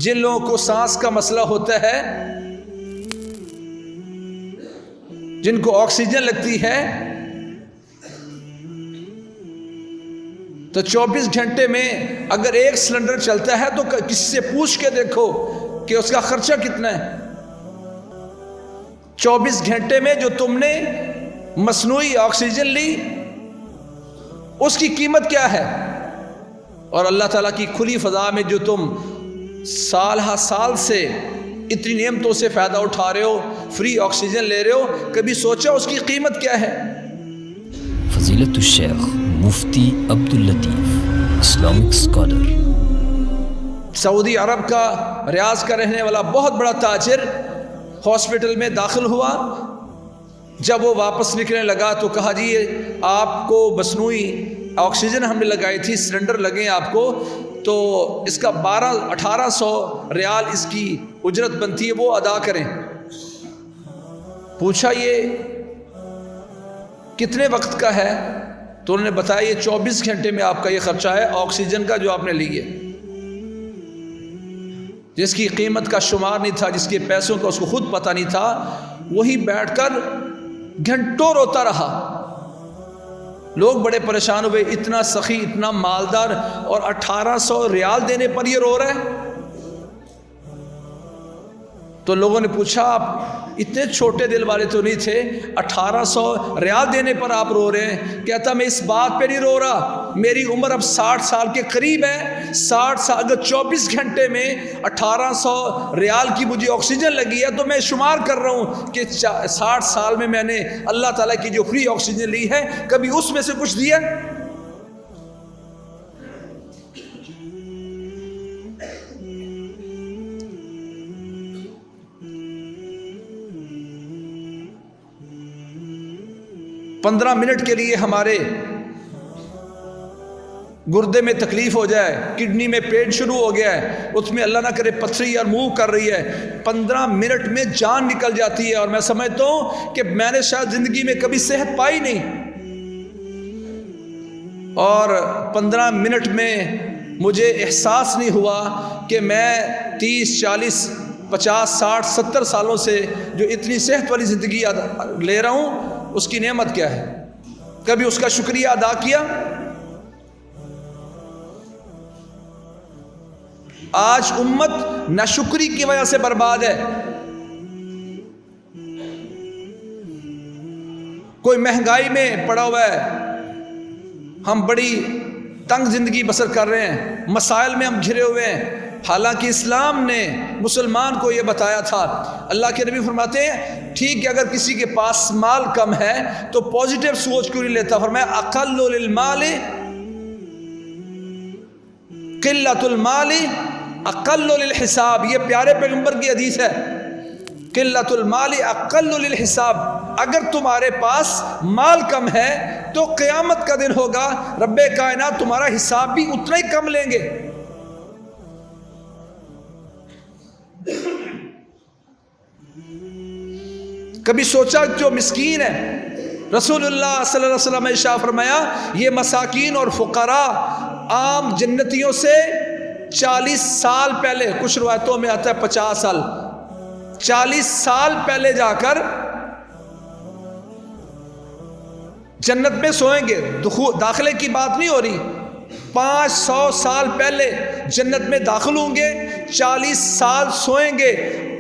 جن لوگوں کو سانس کا مسئلہ ہوتا ہے، جن کو آکسیجن لگتی ہے، تو 24 گھنٹے میں اگر ایک سلنڈر چلتا ہے تو کسی سے پوچھ کے دیکھو کہ اس کا خرچہ کتنا ہے۔ 24 گھنٹے میں جو تم نے مصنوعی آکسیجن لی اس کی قیمت کیا ہے؟ اور اللہ تعالیٰ کی کھلی فضا میں جو تم سال ہا سال سے اتنی نعمتوں سے فائدہ اٹھا رہے ہو، فری آکسیجن لے رہے ہو، کبھی سوچا اس کی قیمت کیا ہے؟ فضیلت الشیخ مفتی عبداللطیف، اسلامک اسکالر، سعودی عرب کا ریاض کا رہنے والا بہت بڑا تاجر ہاسپٹل میں داخل ہوا۔ جب وہ واپس نکلنے لگا تو کہا جی آپ کو مصنوعی آکسیجن ہم نے لگائی تھی، سلنڈر لگے آپ کو، تو اس کا 1800 ریال اس کی اجرت بنتی ہے، وہ ادا کریں۔ پوچھا یہ کتنے وقت کا ہے؟ تو انہوں نے بتایا یہ 24 گھنٹے میں آپ کا یہ خرچہ ہے آکسیجن کا جو آپ نے لی ہے، جس کی قیمت کا شمار نہیں تھا، جس کے پیسوں کا اس کو خود پتہ نہیں تھا، وہی بیٹھ کر گھنٹوں روتا رہا۔ لوگ بڑے پریشان ہوئے، اتنا سخی، اتنا مالدار، اور 1800 ریال دینے پر یہ رو رہا ہے۔ تو لوگوں نے پوچھا آپ اتنے چھوٹے دل والے تو نہیں تھے، 1800 ریال دینے پر آپ رو رہے ہیں؟ کہتا میں اس بات پہ نہیں رو رہا، میری عمر اب 60 سال کے قریب ہے، 60 سال اگر 24 گھنٹے میں 1800 ریال کی مجھے آکسیجن لگی ہے تو میں شمار کر رہا ہوں کہ 60 سال میں نے اللہ تعالیٰ کی جو فری آکسیجن لی ہے کبھی اس میں سے کچھ دیا؟ پندرہ منٹ کے لیے ہمارے گردے میں تکلیف ہو جائے، کڈنی میں پین شروع ہو گیا ہے، اس میں اللہ نہ کرے پتھری یا موو کر رہی ہے، 15 منٹ میں جان نکل جاتی ہے، اور میں سمجھتا ہوں کہ میں نے شاید زندگی میں کبھی صحت پائی نہیں، اور 15 منٹ میں مجھے احساس نہیں ہوا کہ میں 30 40 50 60 70 سالوں سے جو اتنی صحت والی زندگی لے رہا ہوں اس کی نعمت کیا ہے؟ کبھی اس کا شکریہ ادا کیا؟ آج امت ناشکری کی وجہ سے برباد ہے۔ کوئی مہنگائی میں پڑا ہوا ہے، ہم بڑی تنگ زندگی بسر کر رہے ہیں، مسائل میں ہم گھرے ہوئے ہیں، حالانکہ اسلام نے مسلمان کو یہ بتایا تھا۔ اللہ کے نبی فرماتے ہیں ٹھیک ہے اگر کسی کے پاس مال کم ہے تو پازیٹیو سوچ کیوں نہیں لیتا؟ فرمایا اقل للمال قلت المال اقل للحساب، یہ پیارے پیغمبر کی حدیث ہے، قلت المال اقل للحساب، اگر تمہارے پاس مال کم ہے تو قیامت کا دن ہوگا رب کائنات تمہارا حساب بھی اتنا ہی کم لیں گے۔ کبھی سوچا جو مسکین ہے؟ رسول اللہ صلی اللہ علیہ وسلم نے ارشاد فرمایا یہ مساکین اور فقراء عام جنتیوں سے 40 سال پہلے، کچھ روایتوں میں آتا ہے 50 سال، 40 سال پہلے جا کر جنت میں سوئیں گے۔ داخلے کی بات نہیں ہو رہی، 500 سال پہلے جنت میں داخل ہوں گے، 40 سال سوئیں گے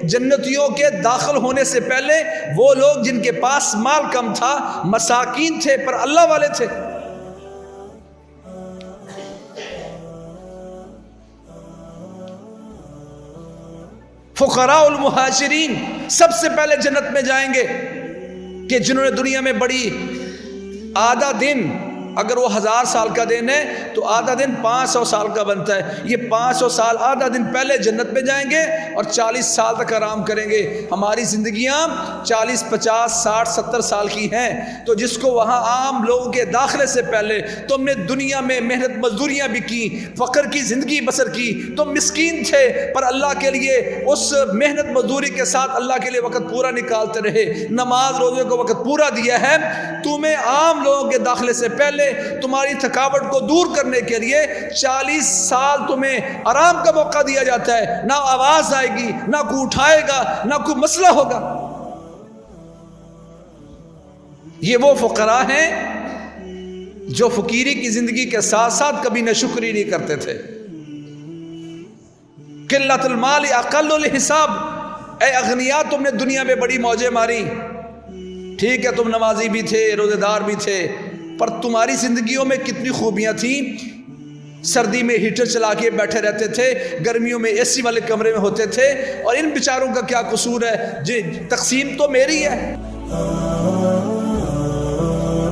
جنتیوں کے داخل ہونے سے پہلے۔ وہ لوگ جن کے پاس مال کم تھا، مساکین تھے پر اللہ والے تھے، فقراء المہاجرین سب سے پہلے جنت میں جائیں گے، کہ جنہوں نے دنیا میں بڑی آدھا دن، اگر وہ 1000 سال کا دن ہے تو آدھا دن 500 سال کا بنتا ہے، یہ 500 سال آدھا دن پہلے جنت میں جائیں گے اور 40 سال تک آرام کریں گے۔ ہماری زندگیاں 40 50 60 70 سال کی ہیں، تو جس کو وہاں عام لوگوں کے داخلے سے پہلے تم نے دنیا میں محنت مزدوریاں بھی کی، فقر کی زندگی بسر کی، تم مسکین تھے پر اللہ کے لیے اس محنت مزدوری کے ساتھ اللہ کے لیے وقت پورا نکالتے رہے، نماز روزے کو وقت پورا دیا ہے۔ تمہیں عام لوگوں کے داخلے سے پہلے تمہاری تھکاوٹ کو دور کرنے کے لیے 40 سال تمہیں آرام کا موقع دیا جاتا ہے، نہ آواز آئے گی، نہ کوئی اٹھائے گا، نہ کوئی مسئلہ ہوگا۔ یہ وہ فقراء ہیں جو فقیری کی زندگی کے ساتھ ساتھ کبھی ناشکری نہیں کرتے تھے۔ قلت المال اقل الحساب، اے اغنیا تم نے دنیا میں بڑی موجیں ماری، ٹھیک ہے تم نمازی بھی تھے، روزے دار بھی تھے، پر تمہاری زندگیوں میں کتنی خوبیاں تھیں۔ سردی میں ہیٹر چلا کے بیٹھے رہتے تھے، گرمیوں میں اے سی والے کمرے میں ہوتے تھے، اور ان بیچاروں کا کیا قصور ہے؟ جی تقسیم تو میری ہے۔